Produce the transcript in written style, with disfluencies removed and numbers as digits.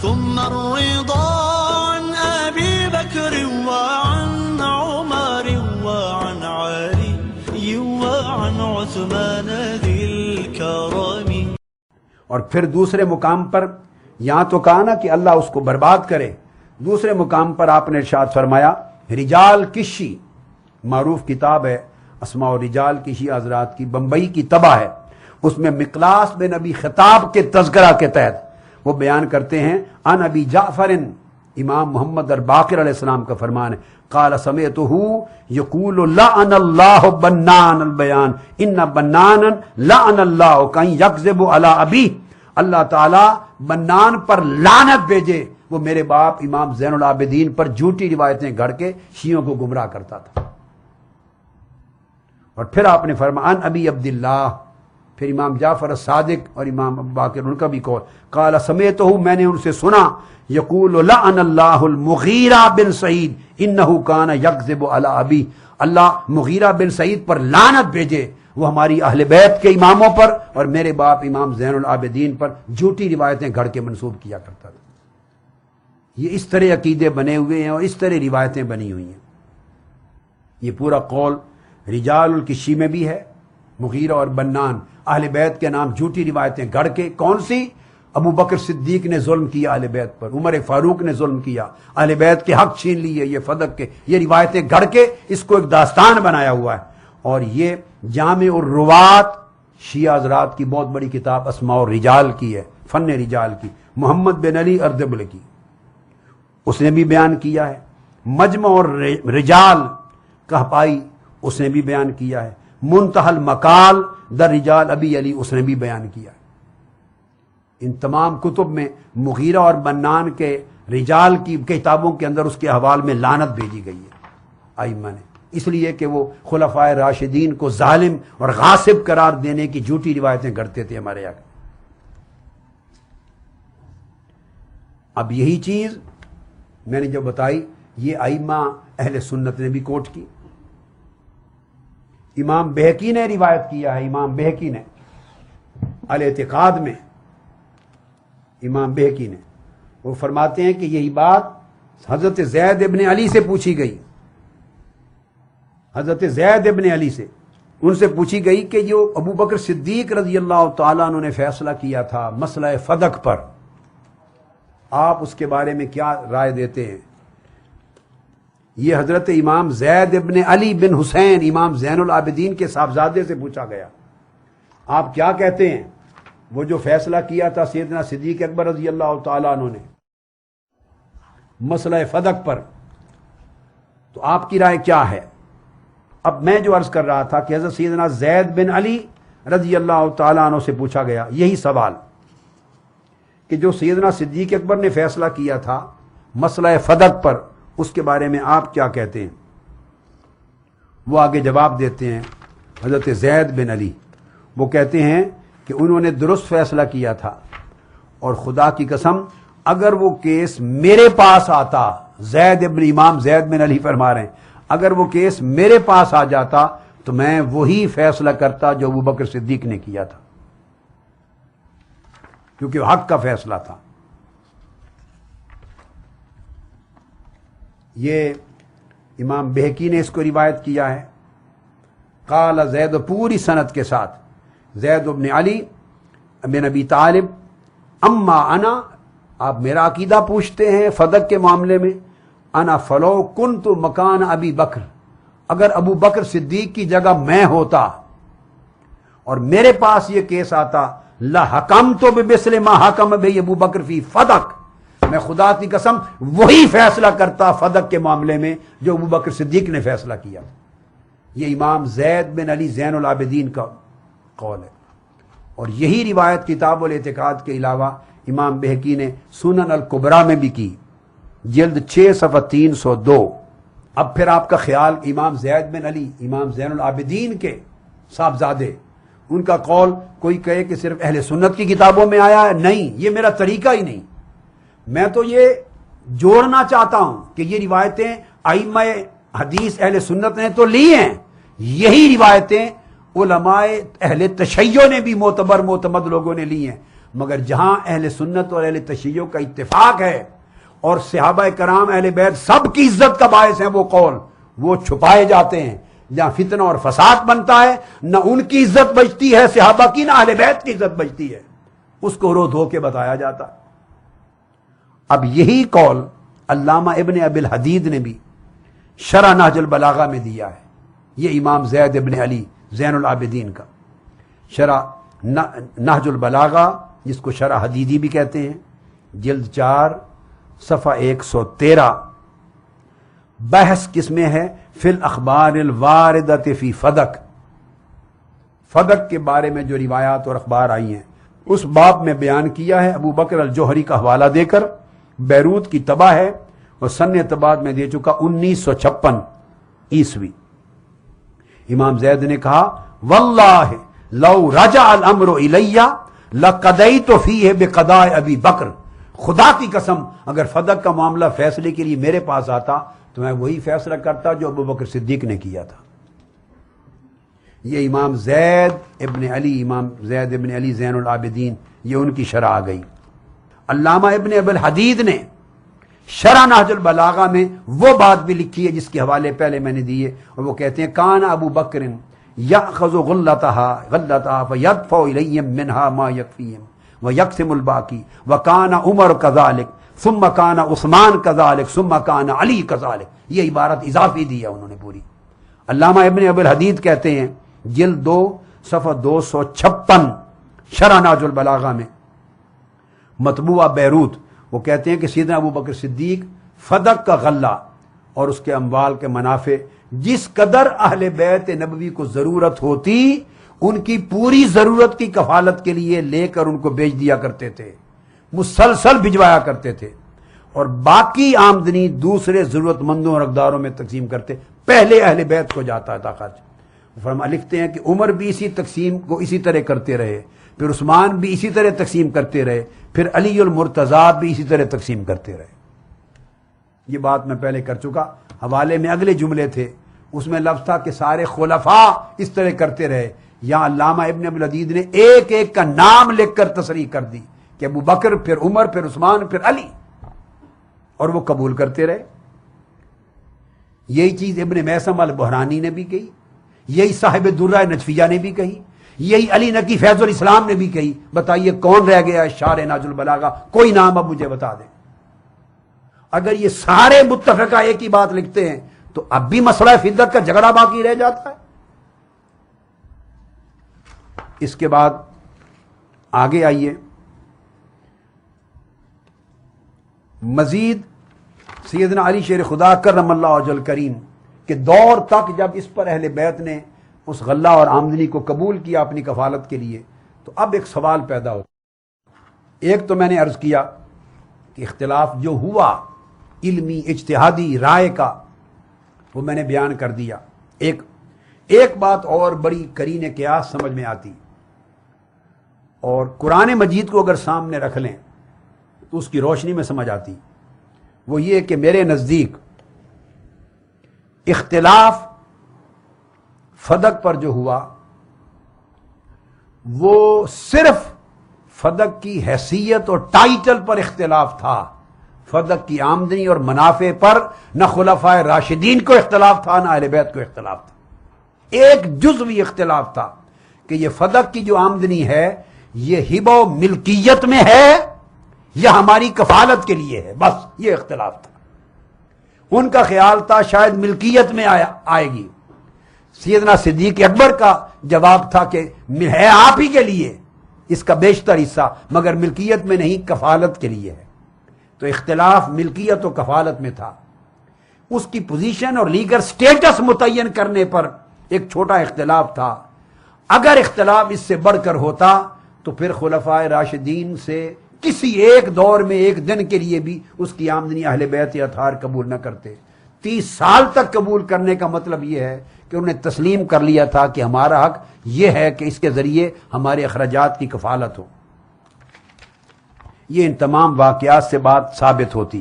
ثم الرضا عن أبي بكر وعن عمر وعن علي وعن عثمان ذي الكرم. اور پھر دوسرے مقام پر یہاں تو کہا نا کہ اللہ اس کو برباد کرے، دوسرے مقام پر آپ نے ارشاد فرمایا رجال کشی، معروف کتاب ہے اسماء و رجال کشی حضرات کی، بمبئی کی طبع ہے، اس میں مقلاس بن ابی خطاب کے تذکرہ کے تحت وہ بیان کرتے ہیں ان ابی جعفر، امام محمد الباقر علیہ السلام کا فرمان ہے، قال سمعتہ یقول لعن اللہ بنان البیان ان بنانا لعن اللہ کہیں یکذب علی ابی، اللہ تعالیٰ بنان پر لعنت بھیجے، وہ میرے باپ امام زین العابدین پر جھوٹی روایتیں گھڑ کے شیعوں کو گمراہ کرتا تھا. اور پھر آپ نے فرمایا ان ابی عبداللہ، پھر امام جعفر الصادق اور امام ابو باقر ان کا بھی قول، قال سمعتہ، میں نے ان سے سنا، یقول لعن اللہ المغیرہ بن سعید انہ کان یکذب علی ابی، اللہ مغیرہ بن سعید پر لعنت بھیجے، وہ ہماری اہل بیت کے اماموں پر اور میرے باپ امام زین العابدین پر جھوٹی روایتیں گھڑ کے منسوب کیا کرتا تھا. یہ اس طرح عقیدے بنے ہوئے ہیں اور اس طرح روایتیں بنی ہوئی ہیں. یہ پورا قول رجال الکشی میں بھی ہے، مغیرہ اور بنان اہل بیت کے نام جھوٹی روایتیں گھڑ کے، کون سی؟ ابو بکر صدیق نے ظلم کیا اہل بیت پر، عمر فاروق نے ظلم کیا، اہل بیت کے حق چھین لیے، یہ فدق کے، یہ روایتیں گھڑ کے اس کو ایک داستان بنایا ہوا ہے. اور یہ جامع الروات شیعہ حضرات کی بہت بڑی کتاب اسماء الرجال کی ہے، فن رجال کی، محمد بن علی اردبل کی، اس نے بھی بیان کیا ہے. مجمع الرجال کہپائی اس نے بھی بیان کیا ہے. منتہی المقال در رجال ابی علی اس نے بھی بیان کیا ہے. ان تمام کتب میں مغیرہ اور بنان کے رجال کی کتابوں کے اندر اس کے حوال میں لعنت بھیجی گئی ہے ائمہ نے، اس لیے کہ وہ خلفائے راشدین کو ظالم اور غاصب قرار دینے کی جھوٹی روایتیں گھڑتے تھے ہمارے یہاں. اب یہی چیز میں نے جو بتائی یہ ائمہ اہل سنت نے بھی کوٹ کی. امام بہقی نے روایت کیا ہے، امام بہقی نے الاعتقاد میں، امام بہقی نے وہ فرماتے ہیں کہ یہی بات حضرت زید ابن علی سے پوچھی گئی، حضرت زید ابن علی سے ان سے پوچھی گئی کہ جو ابو بکر صدیق رضی اللہ تعالیٰ عنہ نے فیصلہ کیا تھا مسئلہ فدق پر، آپ اس کے بارے میں کیا رائے دیتے ہیں؟ یہ حضرت امام زید ابن علی بن حسین امام زین العابدین کے صاحبزادے سے پوچھا گیا، آپ کیا کہتے ہیں وہ جو فیصلہ کیا تھا سیدنا صدیق اکبر رضی اللہ تعالیٰ عنہ نے مسئلہ فدق پر، تو آپ کی رائے کیا ہے؟ اب میں جو عرض کر رہا تھا کہ حضرت سیدنا زید بن علی رضی اللہ تعالیٰ عنہ سے پوچھا گیا یہی سوال کہ جو سیدنا صدیق اکبر نے فیصلہ کیا تھا مسئلہ فدق پر، اس کے بارے میں آپ کیا کہتے ہیں؟ وہ آگے جواب دیتے ہیں حضرت زید بن علی، وہ کہتے ہیں کہ انہوں نے درست فیصلہ کیا تھا، اور خدا کی قسم اگر وہ کیس میرے پاس آتا، زید ابن امام زید بن علی فرما رہے ہیں اگر وہ کیس میرے پاس آ جاتا تو میں وہی فیصلہ کرتا جو ابو بکر صدیق نے کیا تھا، کیونکہ حق کا فیصلہ تھا. یہ امام بہقی نے اس کو روایت کیا ہے. قال زید پوری سند کے ساتھ، زید بن علی بن ابی طالب اما انا، آپ میرا عقیدہ پوچھتے ہیں فدق کے معاملے میں، انا فلو کنت مکان ابی بکر، اگر ابو بکر صدیق کی جگہ میں ہوتا اور میرے پاس یہ کیس آتا لحکمت بمثل ما حکم بہ ابو بکر فی فدق، میں خدا کی قسم وہی فیصلہ کرتا فدق کے معاملے میں جو ابو بکر صدیق نے فیصلہ کیا. یہ امام زید بن علی زین العابدین کا قول ہے، اور یہی روایت کتاب الاعتقاد کے علاوہ امام بہقی نے سنن الکبریٰ میں بھی کی، جلد 6 صفحہ 302. اب پھر آپ کا خیال امام زید بن علی امام زین العابدین کے صاحبزادے، ان کا قول کوئی کہے کہ صرف اہل سنت کی کتابوں میں آیا ہے، نہیں، یہ میرا طریقہ ہی نہیں. میں تو یہ جوڑنا چاہتا ہوں کہ یہ روایتیں ائمہ حدیث اہل سنت نے تو لی ہیں، یہی روایتیں علماء اہل تشیع نے بھی معتبر معتمد لوگوں نے لی ہیں. مگر جہاں اہل سنت اور اہل تشیع کا اتفاق ہے اور صحابہ کرام اہل بیت سب کی عزت کا باعث ہیں وہ قول، وہ چھپائے جاتے ہیں۔ جہاں فتنہ اور فساد بنتا ہے نہ ان کی عزت بچتی ہے صحابہ کی، نہ اہل بیت کی عزت بچتی ہے، اس کو رو دھو کے بتایا جاتا ہے۔ اب یہی قول علامہ ابن ابی الحدید نے بھی شرح نہج البلاغہ میں دیا ہے۔ یہ امام زید ابن علی زین العابدین کا شرح نہج البلاغہ، جس کو شرح حدیدی بھی کہتے ہیں، جلد 4 صفحہ 113۔ بحث کس میں ہے؟ فی الاخبار الواردۃ فی فدق، فدق کے بارے میں جو روایات اور اخبار آئی ہیں اس باب میں بیان کیا ہے۔ ابو بکر الجوہری کا حوالہ دے کر بیروت کی تباہ ہے اور سن تباہ میں دے چکا 1956 عیسوی۔ امام زید نے کہا واللہ لو رجع الامر الی لقضیت فیہ بقضاء ابی بکر، خدا کی قسم اگر فدق کا معاملہ فیصلے کے لیے میرے پاس آتا تو میں وہی فیصلہ کرتا جو ابو بکر صدیق نے کیا تھا۔ یہ امام زید ابن علی زین العابدین، یہ ان کی شرح آ گئی۔ علامہ ابن ابی الحدید نے شرح نہج البلاغہ میں وہ بات بھی لکھی ہے جس کے حوالے پہلے میں نے دیے، اور وہ کہتے ہیں کان ابو بکر یأخذ غلتها فیدفع الیہم منها ما یکفیہم ویقسم الباقی وکان عمر کذالک ثم کان عثمان کذالک ثم کان علی کذالک۔ یہ عبارت اضافی دی ہے انہوں نے پوری۔ علامہ ابن ابی الحدید کہتے ہیں جلد 2 صفحہ 256 شرح نہج البلاغہ میں، مطبوعہ بیروت، وہ کہتے ہیں کہ سیدنا ابو بکر صدیق فدق کا غلہ اور اس کے اموال کے منافع جس قدر اہل بیت نبوی کو ضرورت ہوتی ان کی پوری ضرورت کی کفالت کے لیے لے کر ان کو بیچ دیا کرتے تھے، مسلسل بھجوایا کرتے تھے، اور باقی آمدنی دوسرے ضرورت مندوں اور حقداروں میں تقسیم کرتے، پہلے اہل بیت کو جاتا تھا خرچ۔ لکھتے ہیں کہ عمر بھی اسی تقسیم کو اسی طرح کرتے رہے، پھر عثمان بھی اسی طرح تقسیم کرتے رہے، پھر علی المرتضیٰ بھی اسی طرح تقسیم کرتے رہے۔ یہ بات میں پہلے کر چکا۔ حوالے میں اگلے جملے تھے، اس میں لفظ تھا کہ سارے خلفاء اس طرح کرتے رہے۔ یہاں علامہ ابن ابی الحدید نے ایک ایک کا نام لکھ کر تصریح کر دی کہ ابو بکر، پھر عمر، پھر عثمان، پھر علی، اور وہ قبول کرتے رہے۔ یہی چیز ابن میثم البحرانی نے بھی کہی، یہی صاحب درہ نجفیہ نے بھی کہی، یہی علی نقی فیض الاسلام نے بھی کہی۔ بتائیے کون رہ گیا ہے شارح نہج البلاغہ؟ کوئی نام اب مجھے بتا دیں۔ اگر یہ سارے متفقہ ایک ہی بات لکھتے ہیں تو اب بھی مسئلہ فدق کا جھگڑا باقی رہ جاتا ہے۔ اس کے بعد آگے آئیے، مزید سیدنا علی شیر خدا کرم اللہ وجہ الکریم کے دور تک جب اس پر اہل بیت نے اس غلہ اور آمدنی کو قبول کیا اپنی کفالت کے لیے، تو اب ایک سوال پیدا ہوتا۔ ایک تو میں نے عرض کیا کہ اختلاف جو ہوا علمی اجتہادی رائے کا وہ میں نے بیان کر دیا۔ ایک بات اور بڑی قرین قیاس سمجھ میں آتی، اور قرآن مجید کو اگر سامنے رکھ لیں تو اس کی روشنی میں سمجھ آتی، وہ یہ کہ میرے نزدیک اختلاف فدق پر جو ہوا وہ صرف فدق کی حیثیت اور ٹائٹل پر اختلاف تھا، فدق کی آمدنی اور منافع پر نہ خلفائے راشدین کو اختلاف تھا نہ اہل بیت کو اختلاف تھا۔ ایک جزوی اختلاف تھا کہ یہ فدق کی جو آمدنی ہے یہ ہبہ و ملکیت میں ہے یا ہماری کفالت کے لیے ہے، بس یہ اختلاف تھا۔ ان کا خیال تھا شاید ملکیت میں آئے گی۔ سیدنا صدیق اکبر کا جواب تھا کہ ہے آپ ہی کے لیے اس کا بیشتر حصہ، مگر ملکیت میں نہیں، کفالت کے لیے ہے۔ تو اختلاف ملکیت و کفالت میں تھا۔ اس کی پوزیشن اور لیگل سٹیٹس متعین کرنے پر ایک چھوٹا اختلاف تھا۔ اگر اختلاف اس سے بڑھ کر ہوتا تو پھر خلفائے راشدین سے کسی ایک دور میں ایک دن کے لیے بھی اس کی آمدنی اہل بیت یا اطہار قبول نہ کرتے۔ 30 سال تک قبول کرنے کا مطلب یہ ہے کہ انہوں نے تسلیم کر لیا تھا کہ ہمارا حق یہ ہے کہ اس کے ذریعے ہمارے اخراجات کی کفالت ہو۔ یہ ان تمام واقعات سے بات ثابت ہوتی۔